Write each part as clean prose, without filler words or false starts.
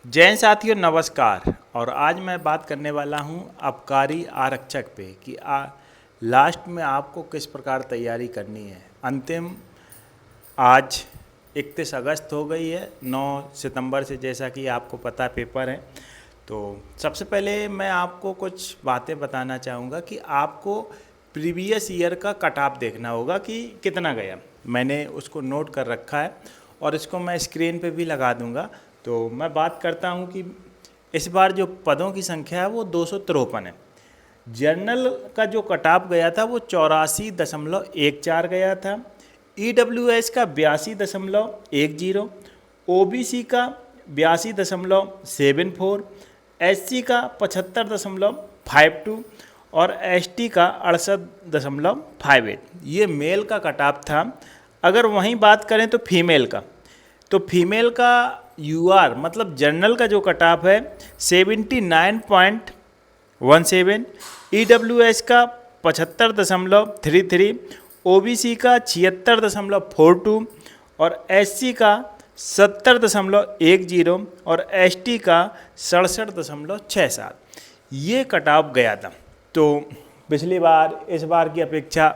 जैन साथियों नमस्कार। और आज मैं बात करने वाला हूं आबकारी आरक्षक पे कि लास्ट में आपको किस प्रकार तैयारी करनी है। अंतिम आज 31 अगस्त हो गई है, 9 सितंबर से जैसा कि आपको पता पेपर है। तो सबसे पहले मैं आपको कुछ बातें बताना चाहूँगा कि आपको प्रीवियस ईयर का कट ऑफ देखना होगा कि कितना गया। मैंने उसको नोट कर रखा है और इसको मैं स्क्रीन पे भी लगा दूंगा। तो मैं बात करता हूँ कि इस बार जो पदों की संख्या है वो 253 है। जर्नल का जो कट ऑफ गया था वो 84.14 गया था। EWS का 82.10, OBC का 82.74, SC का 75.52 और ST का 68.58। ये मेल का कट ऑफ था। अगर वहीं बात करें तो फीमेल का, तो फीमेल का UR मतलब जर्नल का जो कट ऑफ है 79.17, EWS का 75.33, OBC का 76.42 और SC का 70.10 और ST का 67.67। ये कट ऑफ गया था। तो पिछली बार इस बार की अपेक्षा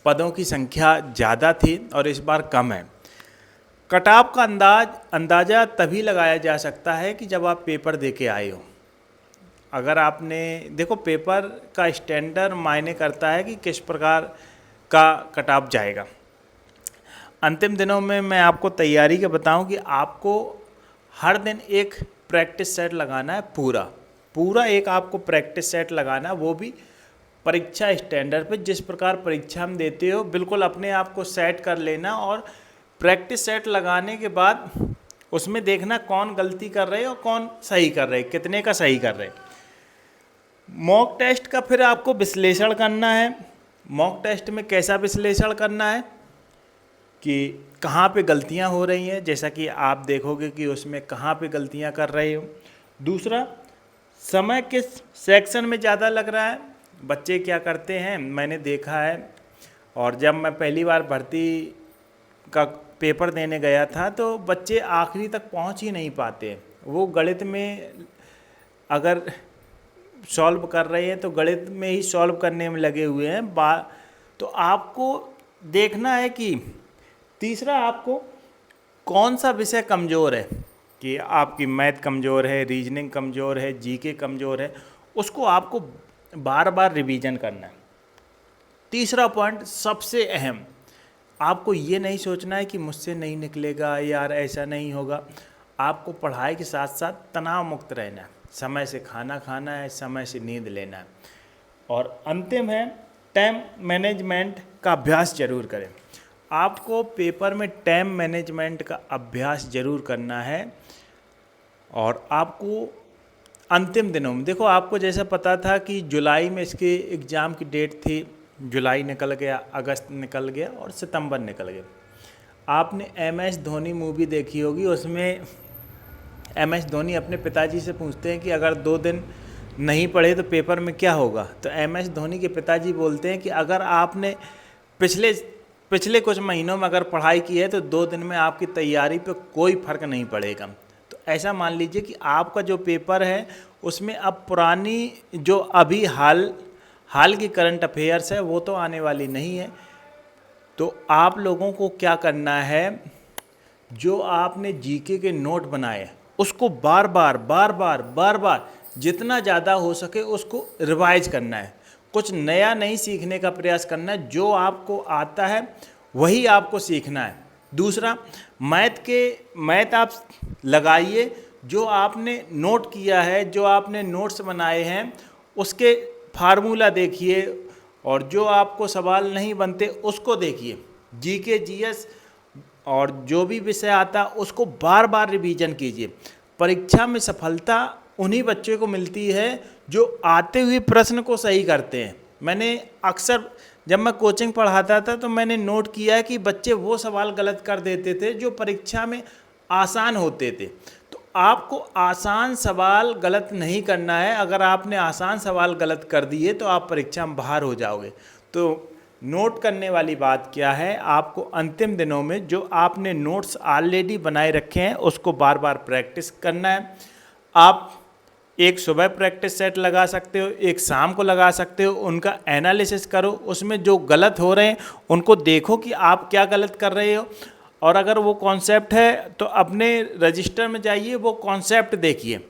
पदों की संख्या ज़्यादा थी और इस बार कम है। कट ऑफ का अंदाज़ा तभी लगाया जा सकता है कि जब आप पेपर दे के आए हो। अगर आपने देखो, पेपर का स्टैंडर्ड मायने करता है कि किस प्रकार का कट ऑफ जाएगा। अंतिम दिनों में मैं आपको तैयारी के बताऊं कि आपको हर दिन एक प्रैक्टिस सेट लगाना है। पूरा एक आपको प्रैक्टिस सेट लगाना है, वो भी परीक्षा स्टैंडर्ड पे। जिस प्रकार परीक्षा में देते हो बिल्कुल अपने आप को सेट कर लेना और प्रैक्टिस सेट लगाने के बाद उसमें देखना कौन गलती कर रहे और कौन सही कर रहे, कितने का सही कर रहे। मॉक टेस्ट का फिर आपको विश्लेषण करना है। मॉक टेस्ट में कैसा विश्लेषण करना है कि कहाँ पे गलतियाँ हो रही हैं, जैसा कि आप देखोगे कि उसमें कहाँ पे गलतियाँ कर रहे हो। दूसरा, समय किस सेक्शन में ज़्यादा लग रहा है, बच्चे क्या करते हैं मैंने देखा है। और जब मैं पहली बार भर्ती का पेपर देने गया था तो बच्चे आखिरी तक पहुंच ही नहीं पाते। वो गणित में अगर सॉल्व कर रहे हैं तो गणित में ही सॉल्व करने में लगे हुए हैं। तो आपको देखना है कि तीसरा, आपको कौन सा विषय कमज़ोर है, कि आपकी मैथ कमज़ोर है, रीजनिंग कमज़ोर है, जीके कमज़ोर है, उसको आपको बार बार रिवीजन करना है। तीसरा पॉइंट सबसे अहम, आपको ये नहीं सोचना है कि मुझसे नहीं निकलेगा, यार ऐसा नहीं होगा। आपको पढ़ाई के साथ साथ तनाव मुक्त रहना है, समय से खाना खाना है, समय से नींद लेना है। और अंतिम है, टाइम मैनेजमेंट का अभ्यास जरूर करें। आपको पेपर में टाइम मैनेजमेंट का अभ्यास जरूर करना है। और आपको अंतिम दिनों में देखो, आपको जैसा पता था कि जुलाई में इसके एग्ज़ाम की डेट थी, जुलाई निकल गया, अगस्त निकल गया और सितंबर निकल गया। आपने MS धोनी मूवी देखी होगी, उसमें MS धोनी अपने पिताजी से पूछते हैं कि अगर 2 दिन नहीं पढ़े तो पेपर में क्या होगा। तो MS धोनी के पिताजी बोलते हैं कि अगर आपने पिछले कुछ महीनों में अगर पढ़ाई की है तो 2 दिन में आपकी तैयारी पे कोई फ़र्क नहीं पड़ेगा। तो ऐसा मान लीजिए कि आपका जो पेपर है उसमें अब पुरानी जो अभी हाल की करंट अफेयर्स है वो तो आने वाली नहीं है। तो आप लोगों को क्या करना है, जो आपने जीके के नोट बनाए उसको बार बार जितना ज़्यादा हो सके उसको रिवाइज करना है। कुछ नया नहीं सीखने का प्रयास करना है, जो आपको आता है वही आपको सीखना है। दूसरा, मैथ आप लगाइए, जो आपने नोट किया है, जो आपने नोट्स बनाए हैं उसके फार्मूला देखिए, और जो आपको सवाल नहीं बनते उसको देखिए। जीके जीएस और जो भी विषय आता उसको बार बार रिवीजन कीजिए। परीक्षा में सफलता उन्हीं बच्चों को मिलती है जो आते हुए प्रश्न को सही करते हैं। मैंने अक्सर जब मैं कोचिंग पढ़ाता था तो मैंने नोट किया है कि बच्चे वो सवाल गलत कर देते थे जो परीक्षा में आसान होते थे। तो आपको आसान सवाल गलत नहीं करना है। अगर आपने आसान सवाल गलत कर दिए तो आप परीक्षा में बाहर हो जाओगे। तो नोट करने वाली बात क्या है, आपको अंतिम दिनों में जो आपने नोट्स ऑलरेडी बनाए रखे हैं उसको बार बार प्रैक्टिस करना है। आप एक सुबह प्रैक्टिस सेट लगा सकते हो, एक शाम को लगा सकते हो, उनका एनालिसिस करो, उसमें जो गलत हो रहे हैं उनको देखो कि आप क्या गलत कर रहे हो, और अगर वो कॉन्सेप्ट है तो अपने रजिस्टर में जाइए, वो कॉन्सेप्ट देखिए।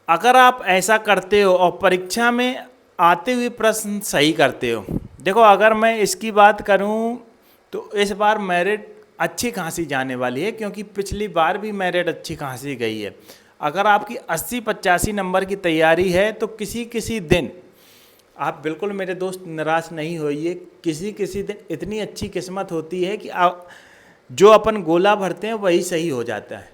अगर आप ऐसा करते हो और परीक्षा में आते हुए प्रश्न सही करते हो, देखो अगर मैं इसकी बात करूं तो इस बार मेरिट अच्छी खासी जाने वाली है, क्योंकि पिछली बार भी मेरिट अच्छी खासी गई है। अगर आपकी 80-85 नंबर की तैयारी है तो किसी किसी दिन आप बिल्कुल मेरे दोस्त निराश नहीं होइए, किसी किसी दिन इतनी अच्छी किस्मत होती है कि जो अपन गोला भरते हैं वही सही हो जाता है।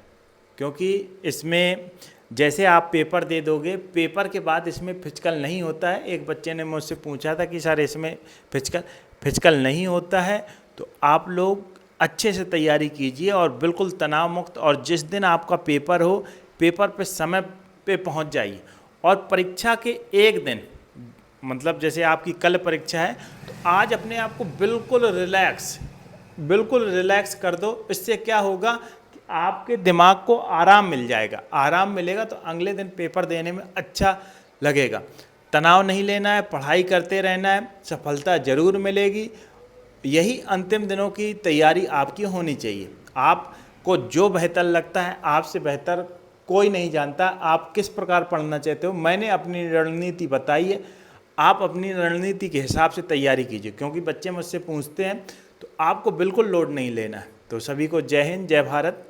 क्योंकि इसमें जैसे आप पेपर दे दोगे, पेपर के बाद इसमें फिजिकल नहीं होता है। एक बच्चे ने मुझसे पूछा था कि सर इसमें फिजिकल नहीं होता है, तो आप लोग अच्छे से तैयारी कीजिए और बिल्कुल तनाव मुक्त, और जिस दिन आपका पेपर हो पेपर पे समय पे पहुंच जाइए। और परीक्षा के एक दिन, मतलब जैसे आपकी कल परीक्षा है तो आज अपने आप को बिल्कुल रिलैक्स कर दो। इससे क्या होगा कि आपके दिमाग को आराम मिल जाएगा, आराम मिलेगा तो अगले दिन पेपर देने में अच्छा लगेगा। तनाव नहीं लेना है, पढ़ाई करते रहना है, सफलता ज़रूर मिलेगी। यही अंतिम दिनों की तैयारी आपकी होनी चाहिए। आपको जो बेहतर लगता है, आपसे बेहतर कोई नहीं जानता आप किस प्रकार पढ़ना चाहते हो। मैंने अपनी रणनीति बताई है, आप अपनी रणनीति के हिसाब से तैयारी कीजिए। क्योंकि बच्चे मुझसे पूछते हैं तो आपको बिल्कुल लोड नहीं लेना है। तो सभी को जय हिंद, जय भारत।